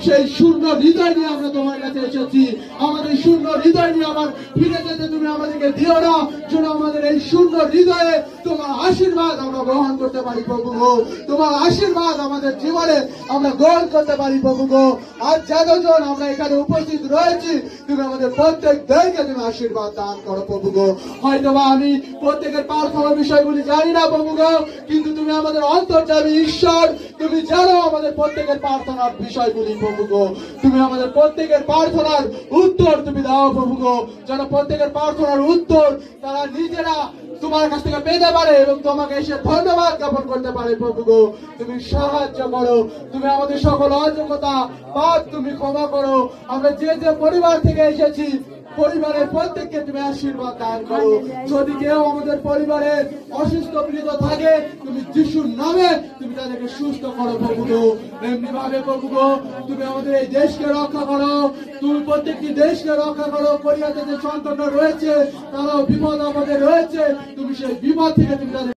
সেই শূন্য হৃদয় নিয়ে আমরা তোমার কাছে এসেছি। আমাদের শূন্য হৃদয় নিয়ে আবার ফিরে যেতে তুমি আমাদেরকে দিও না, যেন আমাদের এই শূন্য হৃদয়ে তোমার আশীর্বাদ আমরা গ্রহণ করতে পারি প্রভু গো। তোমার আশীর্বাদ আমাদের জীবনে আমরা গ্রহণ করতে পারি প্রভু গো। আর যতজন আমরা এখানে উপস্থিত রয়েছি, তুমি আমাদের প্রত্যেককে তুমি আশীর্বাদ দান করো প্রভু গো। হয়তো বা আমি প্রত্যেকের প্রার্থনার বিষয়গুলি জানি না প্রভু গো, কিন্তু তুমি আমাদের অন্তর্যামী ঈশ্বর, তুমি জানো আমাদের প্রত্যেকের প্রার্থনার বিষয়গুলি প্রভু গো। তুমি আমাদের প্রত্যেকের প্রার্থনার উত্তর তুমি দাও প্রভু গো, যেন প্রত্যেকের প্রার্থনার উত্তর তারা নিজেরা তোমার কাছ থেকে পেতে পারে এবং তোমাকে এসে ধন্যবাদ জ্ঞাপন করতে পারে প্রভু গো। তুমি সাহায্য করো, তুমি আমাদের সকল অযোগ্যতা পাপ তুমি ক্ষমা করো। আমরা যে যে পরিবার থেকে এসেছি, পরিবারের প্রত্যেককে তুমি আশীর্বাদ দান করো। যদি কেউ আমাদের পরিবারে অসুস্থ পীড়িত থাকে, তুমি যিশুর নামে তুমি তাদেরকে সুস্থ করো প্রভু গো। এমনি ভাবে প্রভু গো, তুমি আমাদের এই দেশকে রক্ষা করো, তুমি প্রত্যেকটি দেশকে রক্ষা করো। কোরিয়াতে যে সন্তানরা রয়েছে, তারাও বিপদ আমাদের রয়েছে, তুমি সেই বিপদ থেকে তুমি তাদের